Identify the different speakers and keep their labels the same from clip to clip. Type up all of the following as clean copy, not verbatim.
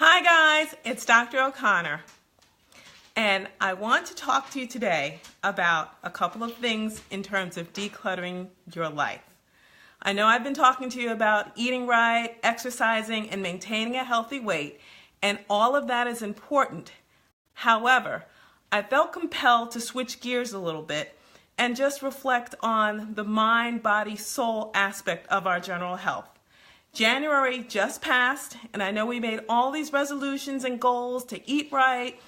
Speaker 1: Hi guys, it's Dr. O'Connor, and I want to talk to you today about a couple of things in terms of decluttering your life. I know I've been talking to you about eating right, exercising, and maintaining a healthy weight, and all of that is important. However, I felt compelled to switch gears a little bit and just reflect on the mind, body, soul aspect of our general health. January just passed, and I know we made all these resolutions and goals to eat right,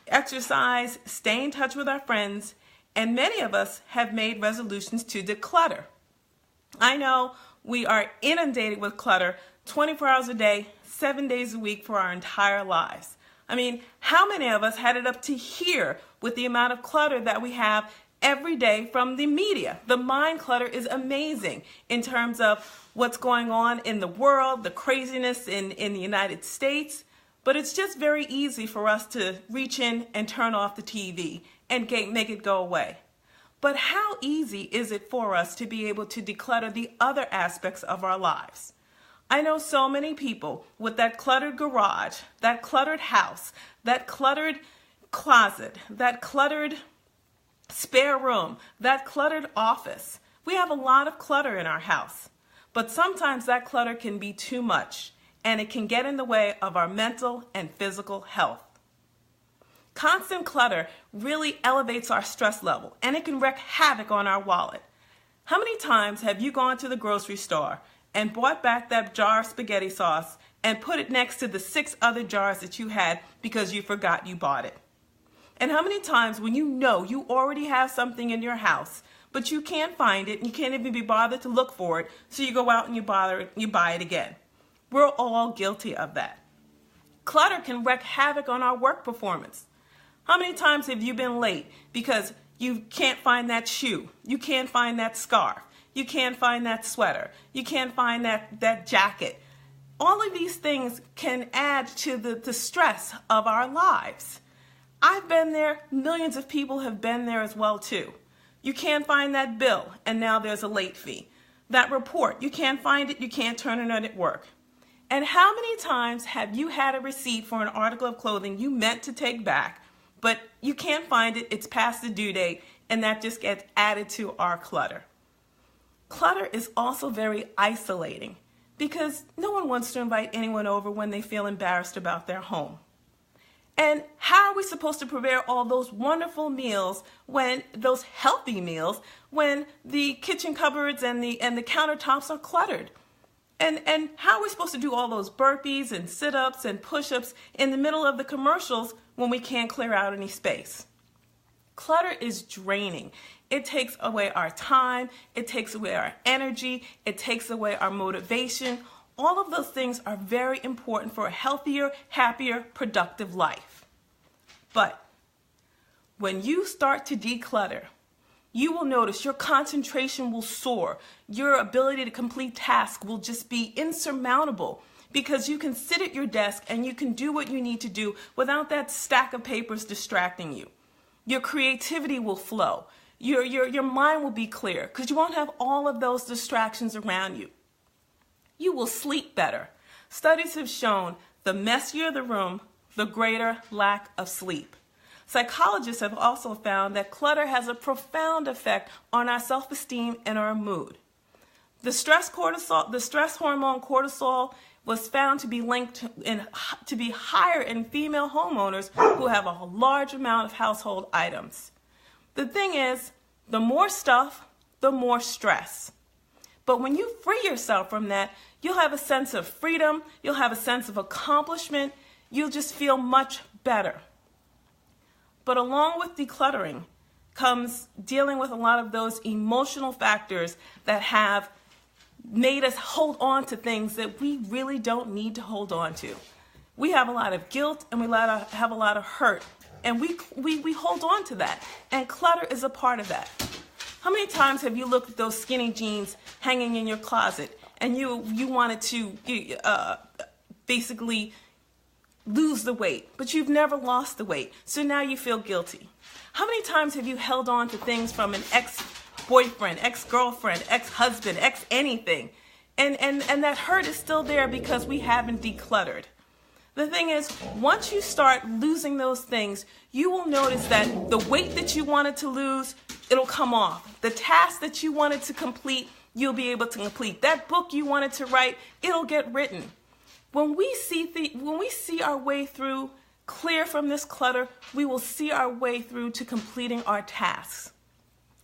Speaker 1: exercise, stay in touch with our friends, and many of us have made resolutions to declutter. I know we are inundated with clutter 24 hours a day, 7 days a week for our entire lives. I mean, how many of us had it up to here with the amount of clutter that we have every day from the media? The mind clutter is amazing in terms of what's going on in the world, the craziness in the United States, but it's just very easy for us to reach in and turn off the TV and make it go away. But how easy is it for us to be able to declutter the other aspects of our lives? I know so many people with that cluttered garage, that cluttered house, that cluttered closet, that cluttered spare room, that cluttered office. We have a lot of clutter in our house, but sometimes that clutter can be too much, and it can get in the way of our mental and physical health. Constant clutter really elevates our stress level, and it can wreak havoc on our wallet. How many times have you gone to the grocery store and bought back that jar of spaghetti sauce and put it next to the 6 other jars that you had because you forgot you bought it? And how many times when you know you already have something in your house, but you can't find it and you can't even be bothered to look for it, so you go out and you buy it again? We're all guilty of that. Clutter can wreak havoc on our work performance. How many times have you been late because you can't find that shoe, you can't find that scarf, you can't find that sweater, you can't find that jacket? All of these things can add to the stress of our lives. I've been there. Millions of people have been there as well too. You can't find that bill, and now there's a late fee. That report, you can't find it, you can't turn it in at work. And how many times have you had a receipt for an article of clothing you meant to take back, but you can't find it, it's past the due date, and that just gets added to our clutter? Clutter is also very isolating because no one wants to invite anyone over when they feel embarrassed about their home. And how are we supposed to prepare all those wonderful meals, those healthy meals, when the kitchen cupboards and the countertops are cluttered? And how are we supposed to do all those burpees and sit-ups and push-ups in the middle of the commercials when we can't clear out any space? Clutter is draining. It takes away our time, it takes away our energy, it takes away our motivation. All of those things are very important for a healthier, happier, productive life. But when you start to declutter, you will notice your concentration will soar. Your ability to complete tasks will just be insurmountable because you can sit at your desk and you can do what you need to do without that stack of papers distracting you. Your creativity will flow. Your mind will be clear because you won't have all of those distractions around you. You will sleep better. Studies have shown the messier the room, the greater lack of sleep. Psychologists have also found that clutter has a profound effect on our self-esteem and our mood. The stress hormone cortisol was found to be linked to be higher in female homeowners who have a large amount of household items. The thing is, the more stuff, the more stress. But when you free yourself from that, you'll have a sense of freedom, you'll have a sense of accomplishment, you'll just feel much better. But along with decluttering comes dealing with a lot of those emotional factors that have made us hold on to things that we really don't need to hold on to. We have a lot of guilt and we have a lot of hurt, and we hold on to that, and clutter is a part of that. How many times have you looked at those skinny jeans hanging in your closet and you wanted to basically lose the weight, but you've never lost the weight, so now you feel guilty? How many times have you held on to things from an ex-boyfriend, ex-girlfriend, ex-husband, ex-anything, and that hurt is still there because we haven't decluttered? The thing is, once you start losing those things, you will notice that the weight that you wanted to lose, it'll come off. The task that you wanted to complete, you'll be able to complete. That book you wanted to write, it'll get written. When we see our way through, clear from this clutter, we will see our way through to completing our tasks.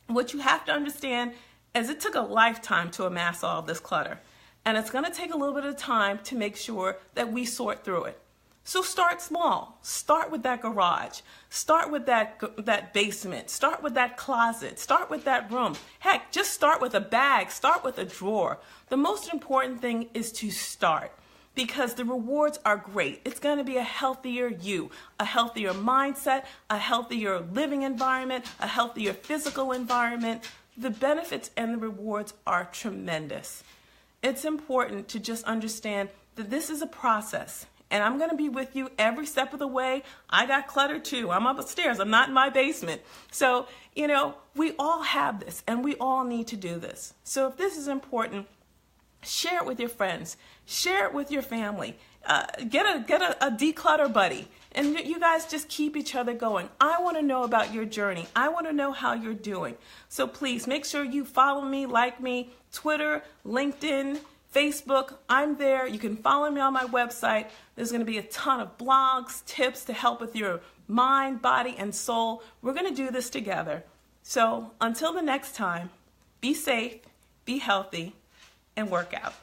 Speaker 1: What you have to understand is it took a lifetime to amass all of this clutter. And it's going to take a little bit of time to make sure that we sort through it. So start small. Start with that garage. Start with that basement. Start with that closet. Start with that room. Heck, just start with a bag. Start with a drawer. The most important thing is to start, because the rewards are great. It's going to be a healthier you, a healthier mindset, a healthier living environment, a healthier physical environment. The benefits and the rewards are tremendous. It's important to just understand that this is a process, and I'm going to be with you every step of the way. I got clutter too. I'm upstairs. I'm not in my basement. So, we all have this, and we all need to do this. So if this is important, share it with your friends. Share it with your family. Get a declutter buddy, and you guys just keep each other going. I want to know about your journey. I want to know how you're doing. So please make sure you follow me, like me, Twitter, LinkedIn, Facebook. I'm there. You can follow me on my website. There's going to be a ton of blogs, tips to help with your mind, body, and soul. We're going to do this together. So until the next time, be safe, be healthy, and work out.